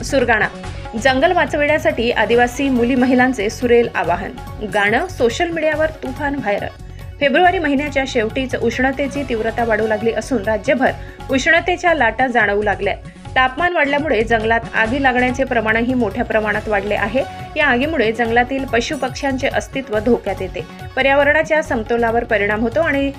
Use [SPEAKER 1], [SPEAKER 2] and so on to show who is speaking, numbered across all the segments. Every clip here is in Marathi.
[SPEAKER 1] सुरगाणा जंगल वाचविण्यासाठी आदिवासी मुली महिलांचे सुरेल आवाहन. गाणं सोशल मीडियावर तुफान व्हायरल. फेब्रुवारी महिन्याच्या शेवटीच उष्णतेची तीव्रता वाढू लागली असून राज्यभर उष्णतेच्या लाटा जाणवू लागल्या. तापमान वाढल्यामुळे जंगलात आगी लागण्याचे प्रमाणही मोठ्या प्रमाणात वाढले आहे. या आगीमुळे जंगलातील पशुपक्ष्यांचे अस्तित्व धोक्यात येते. पर्यावरणाच्या समतोलावर परिणाम होतो आणि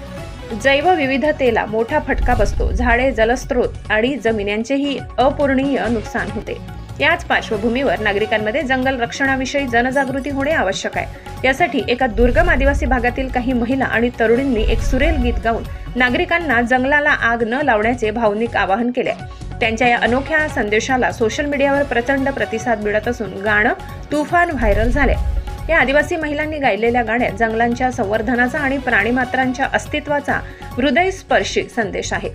[SPEAKER 1] जैवविविधतेला मोठा फटका बसतो. झाडे, जलस्रोत आणि जमीन यांचेही अपूर्णीय नुकसान होते. याच पार्श्वभूमीवर नागरिकांमध्ये जंगल रक्षणाविषयी जनजागृती होणे आवश्यक आहे. यासाठी एका दुर्गम आदिवासी भागातील काही महिला आणि तरुणींनी एक सुरेल गीत गाऊन नागरिकांना जंगलाला आग न लावण्याचे भावनिक आवाहन केले. त्यांच्या या अनोख्या संदेशाला सोशल मीडियावर प्रचंड प्रतिसाद मिळत असून गाणं तुफान व्हायरल झाले. या आदिवासी महिलांनी गायलेल्या गाण्यात जंगलांच्या संवर्धनाचा आणि प्राणीमात्रांच्या अस्तित्वाचा हृदयस्पर्शी संदेश आहे.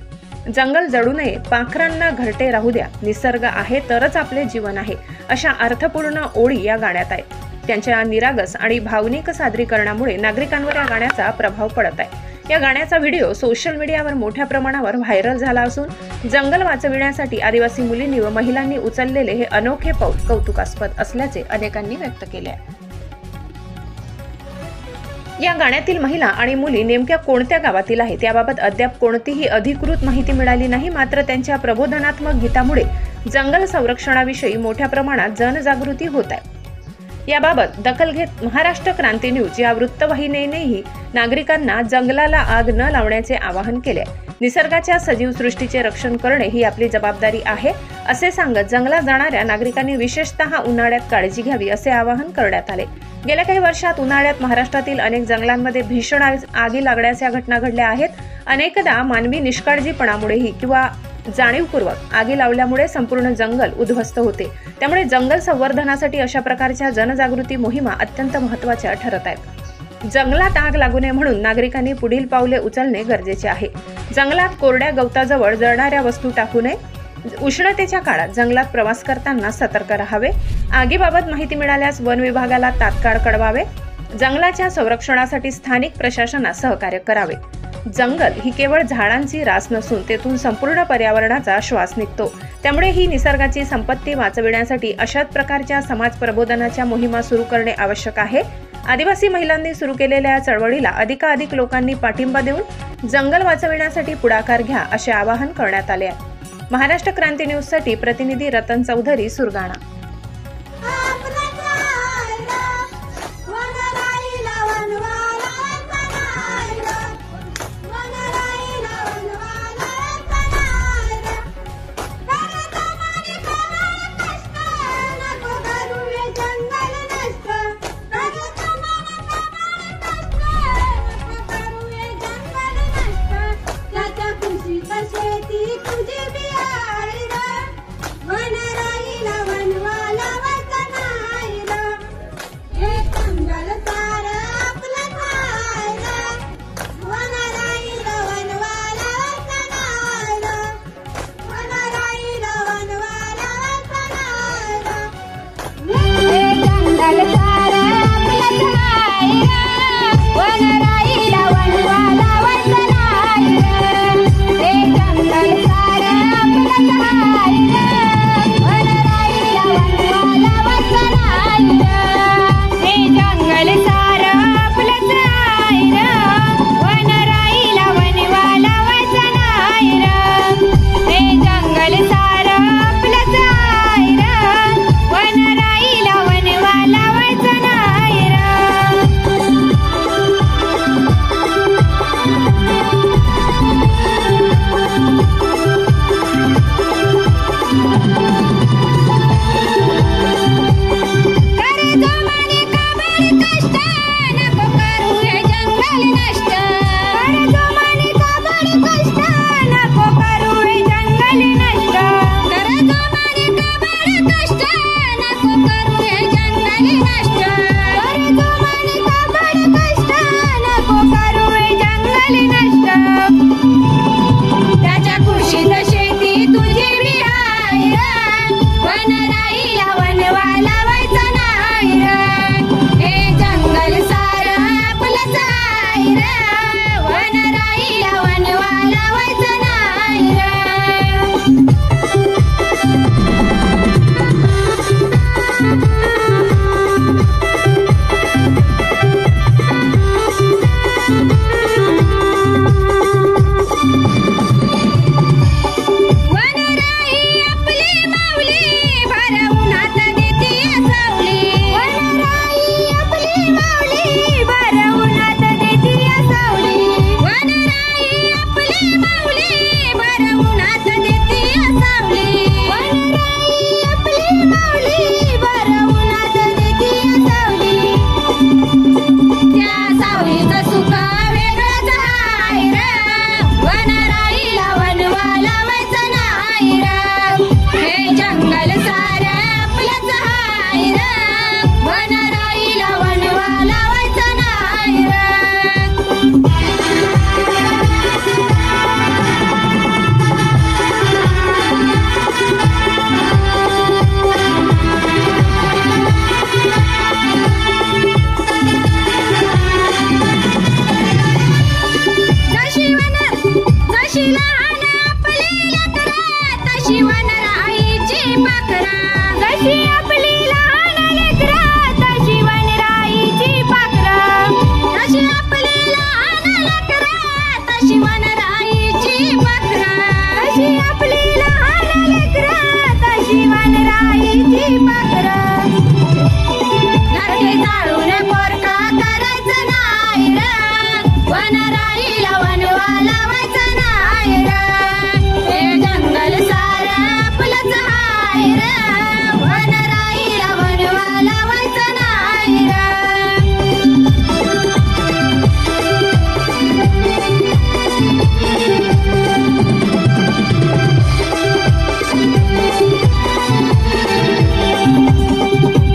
[SPEAKER 1] जंगल जळू नये, पाखरांना घरटे राहू द्या, निसर्ग आहे तरच आपले जीवन आहे, अशा अर्थपूर्ण ओळी या गाण्यात आहेत. त्यांच्या निरागस आणि भावनिक सादरीकरणामुळे नागरिकांवर या गाण्याचा प्रभाव पडत आहे. या गाण्याचा व्हिडिओ सोशल मीडियावर मोठ्या प्रमाणावर व्हायरल झाला असून जंगल वाचविण्यासाठी आदिवासी मुलींनी व महिलांनी उचललेले हे अनोखे पाऊल कौतुकास्पद असल्याचे अनेकांनी व्यक्त केले आहे. या गाण्यातील महिला आणि मुली नेमक्या कोणत्या गावातील आहेत याबाबत अद्याप कोणतीही अधिकृत माहिती मिळाली नाही. मात्र त्यांच्या प्रबोधनात्मक गीतामुळे जंगल संरक्षणाविषयी मोठ्या प्रमाणात जनजागृती होत आहे. याबाबत दखल घेत महाराष्ट्र क्रांती न्यूज या वृत्तवाहिनीनेही नागरिकांना जंगलाला आग न लावण्याचे आवाहन केले. निसर्गाच्या सजीव सृष्टीचे रक्षण करणे ही आपली जबाबदारी आहे असे सांगत जंगलात जाणाऱ्या नागरिकांनी विशेषतः उन्हाळ्यात काळजी घ्यावी असे आवाहन करण्यात आले. गेल्या काही वर्षात उन्हाळ्यात महाराष्ट्रातील अनेक जंगलांमध्ये भीषण आगी लागण्याच्या घटना घडल्या आहेत. अनेकदा मानवी निष्काळजीपणामुळेही किंवा जाणीवपूर्वक आगी लावल्यामुळे संपूर्ण जंगल उद्ध्वस्त होते. त्यामुळे जंगल संवर्धनासाठी अशा प्रकारच्या जनजागृती मोहिमा अत्यंत महत्त्वाच्या ठरत आहेत. जंगलात आग लागू नये म्हणून नागरिकांनी पुढील पावले उचलणे गरजेचे आहे. जंगलात कोरड्या गवताजवळ जळणाऱ्या वस्तू टाकू नये. उष्णतेच्या काळात जंगलात प्रवास करताना सतर्क राहावे. आगीबाबत माहिती मिळाल्यास वन विभागाला तात्काळ कळवावे. जंगलाच्या संरक्षणासाठी स्थानिक प्रशासनास सहकार्य करावे. जंगल ही केवळ झाडांची रास नसून तेथून संपूर्ण पर्यावरणाचा श्वास निघतो. त्यामुळे ही निसर्गाची संपत्ती वाचविण्यासाठी अशाच प्रकारच्या समाज प्रबोधनाच्या मोहिमा सुरू करणे आवश्यक आहे. आदिवासी महिलांनी सुरू केलेल्या या चळवळीला अधिकाधिक लोकांनी पाठिंबा देऊन जंगल वाचविण्यासाठी पुढाकार घ्या असे आवाहन करण्यात आले आहे. महाराष्ट्र क्रांती न्यूज साठी प्रतिनिधी रतन चौधरी, सुरगाणा.
[SPEAKER 2] शेती तुझी बियाड, वन राहिला वनवा पाखरा, जशी आपली लहान लेकरा तशी वनराईची पाखरा, जशी आपली लहान लेकरा तशी वनराईची पाखरा, जशी आपली लहान लेकरा तशी वनराईची पाखरा. घरटे जाळून पोरका करायचं नाही र, वनराईला वनवा लावायचं नाही र, हे जंगल सारं आपलंच हाय र, वनराईला वनवा लावायचं नाही र.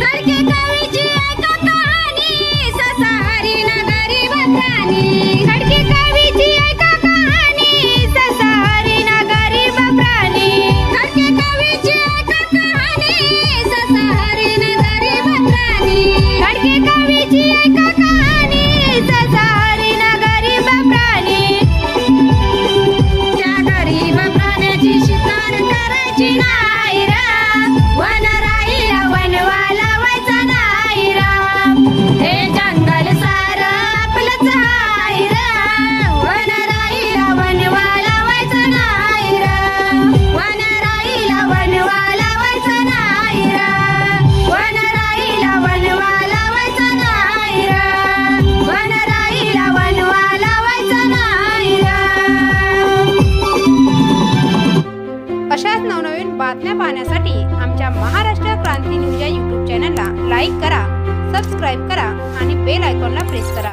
[SPEAKER 2] खडके कवीची ऐका कहाणी, ससा हरिण गरीब प्राणी, खडके कवीची ऐका कहाणी, ससा हरिण गरीब प्राणी, खडके कवीची ऐका कहाणी, ससा हरिण गरीब प्राणी, खडके कवीची ऐका कहाणी, ससा हरिण गरीब प्राणी. त्या गरीब प्राण्याची शिकार करायची नाही र, वनराईला वनवा लावायचा नाही र, हे जंगल सारं आपलंच हाय र, वनराईला वनवा लावायचं नाही र, वनराईला वनवा लावायचं नाही र, वनराईला वनवा लावायचं नाही र, वनराईला वनवा लावायचं नाही र.
[SPEAKER 3] अशाच नवनवीन बातम्या पाहण्यासाठी आमच्या महाराष्ट्र क्रांती न्यूज या यूट्यूब चॅनलला लाईक करा, सबस्क्राईब करा आणि बेल आयकॉनला प्रेस करा.